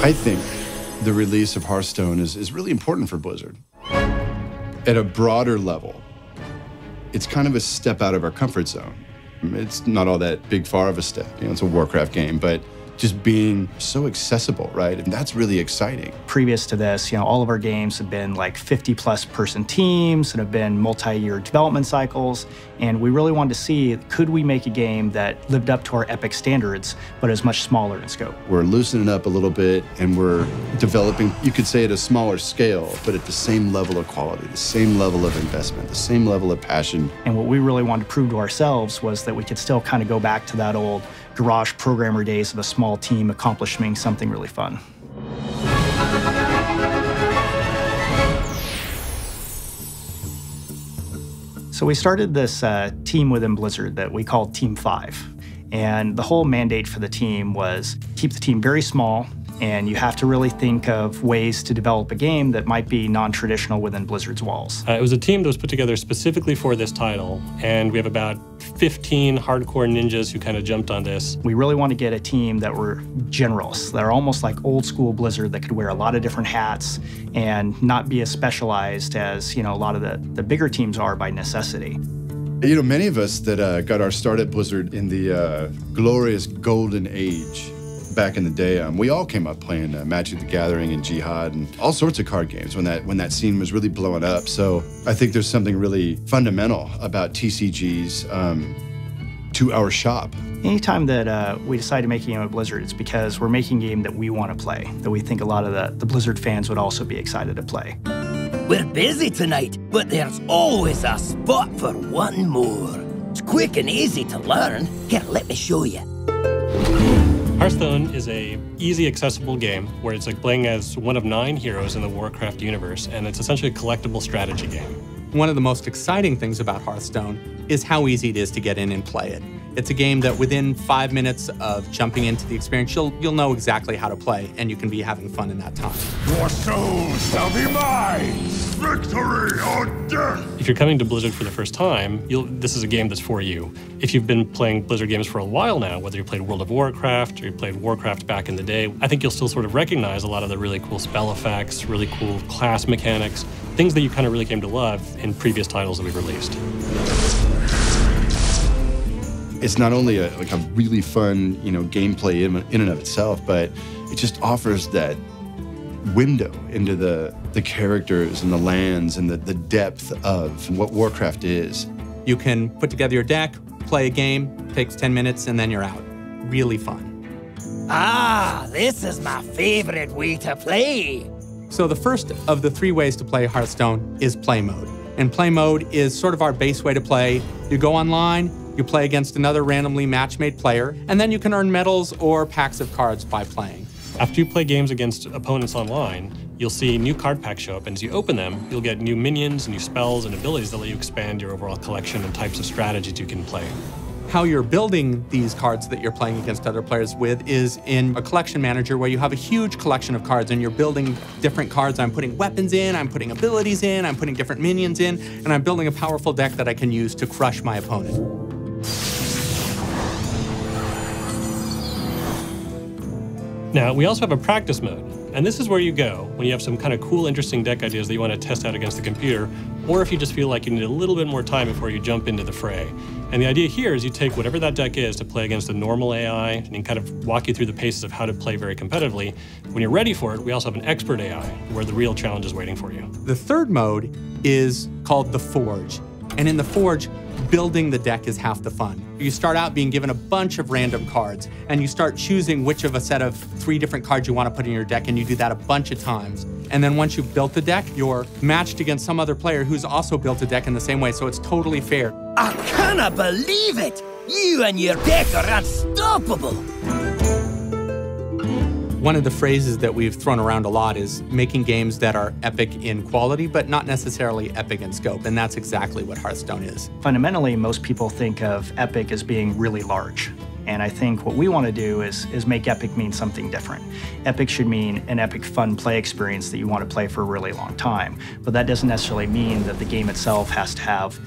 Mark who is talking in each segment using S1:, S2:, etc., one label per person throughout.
S1: I think the release of Hearthstone is really important for Blizzard. At a broader level, it's kind of a step out of our comfort zone. It's not all that big far of a step. You know, it's a Warcraft game, but just being so accessible, right? And that's really exciting.
S2: Previous to this, you know, all of our games have been like 50+ person teams and have been multi-year development cycles. And we really wanted to see, could we make a game that lived up to our epic standards, but is much smaller in scope?
S1: We're loosening up a little bit and we're developing, you could say at a smaller scale, but at the same level of quality, the same level of investment, the same level of passion.
S2: And what we really wanted to prove to ourselves was that we could still kind of go back to that old garage programmer days of a small team accomplishing something really fun. So we started this team within Blizzard that we called Team 5. And the whole mandate for the team was keep the team very small, and you have to really think of ways to develop a game that might be non-traditional within Blizzard's walls.
S3: It was a team that was put together specifically for this title, and we have about 15 hardcore ninjas who kind of jumped on this.
S2: We really want to get a team that were generalists, that are almost like old school Blizzard, that could wear a lot of different hats and not be as specialized as, you know, a lot of the bigger teams are by necessity.
S1: You know, many of us that got our start at Blizzard in the glorious golden age back in the day, we all came up playing Magic the Gathering and Jihad and all sorts of card games when that scene was really blowing up. So I think there's something really fundamental about TCGs to our shop.
S2: Anytime that we decide to make a game at Blizzard, it's because we're making a game that we want to play, that we think a lot of the Blizzard fans would also be excited to play.
S4: We're busy tonight, but there's always a spot for one more. It's quick and easy to learn. Here, let me show you.
S3: Hearthstone is a easy, accessible game where it's like playing as one of 9 heroes in the Warcraft universe, and it's essentially a collectible strategy game.
S5: One of the most exciting things about Hearthstone is how easy it is to get in and play it. It's a game that within 5 minutes of jumping into the experience, you'll know exactly how to play, and you can be having fun in that time.
S6: Your soul shall be mine! Victory or death!
S3: If you're coming to Blizzard for the first time, this is a game that's for you. If you've been playing Blizzard games for a while now, whether you played World of Warcraft or you played Warcraft back in the day, I think you'll still sort of recognize a lot of the really cool spell effects, really cool class mechanics, things that you kind of really came to love in previous titles that we've released.
S1: It's not only a really fun, you know, gameplay in and of itself, but it just offers that window into the characters and the lands and the depth of what Warcraft is.
S5: You can put together your deck, play a game, takes 10 minutes, and then you're out. Really fun.
S4: Ah, this is my favorite way to play.
S5: So the first of the 3 ways to play Hearthstone is play mode. And play mode is sort of our base way to play. You go online, you play against another randomly match-made player, and then you can earn medals or packs of cards by playing.
S3: After you play games against opponents online, you'll see new card packs show up, and as you open them, you'll get new minions, new spells, and abilities that let you expand your overall collection and types of strategies you can play.
S5: How you're building these cards that you're playing against other players with is in a collection manager where you have a huge collection of cards and you're building different cards. I'm putting weapons in, I'm putting abilities in, I'm putting different minions in, and I'm building a powerful deck that I can use to crush my opponent.
S3: Now, we also have a practice mode, and this is where you go when you have some kind of cool, interesting deck ideas that you want to test out against the computer, or if you just feel like you need a little bit more time before you jump into the fray. And the idea here is you take whatever that deck is to play against a normal AI and kind of walk you through the paces of how to play very competitively. When you're ready for it, we also have an expert AI where the real challenge is waiting for you.
S5: The third mode is called the Forge. And in the Forge, building the deck is half the fun. You start out being given a bunch of random cards, and you start choosing which of a set of 3 different cards you want to put in your deck, and you do that a bunch of times. And then once you've built the deck, you're matched against some other player who's also built a deck in the same way, so it's totally fair.
S4: I cannot believe it! You and your deck are unstoppable!
S5: One of the phrases that we've thrown around a lot is making games that are epic in quality, but not necessarily epic in scope, and that's exactly what Hearthstone is.
S2: Fundamentally, most people think of epic as being really large. And I think what we want to do is make epic mean something different. Epic should mean an epic, fun play experience that you want to play for a really long time. But that doesn't necessarily mean that the game itself has to have,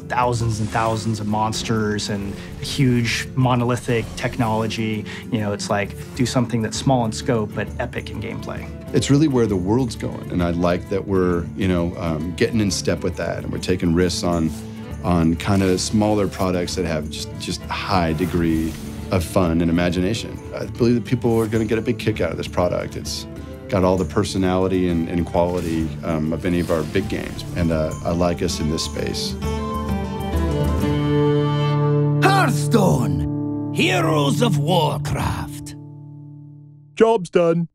S2: thousands and thousands of monsters and huge monolithic technology. It's like do something that's small in scope but epic in gameplay.
S1: It's really where the world's going, and I like that we're, getting in step with that, and we're taking risks on kind of smaller products that have just a high degree of fun and imagination. I believe that people are going to get a big kick out of this product. It's got all the personality and quality of any of our big games, and I like us in this space.
S4: Hearthstone, Heroes of Warcraft.
S6: Job's done.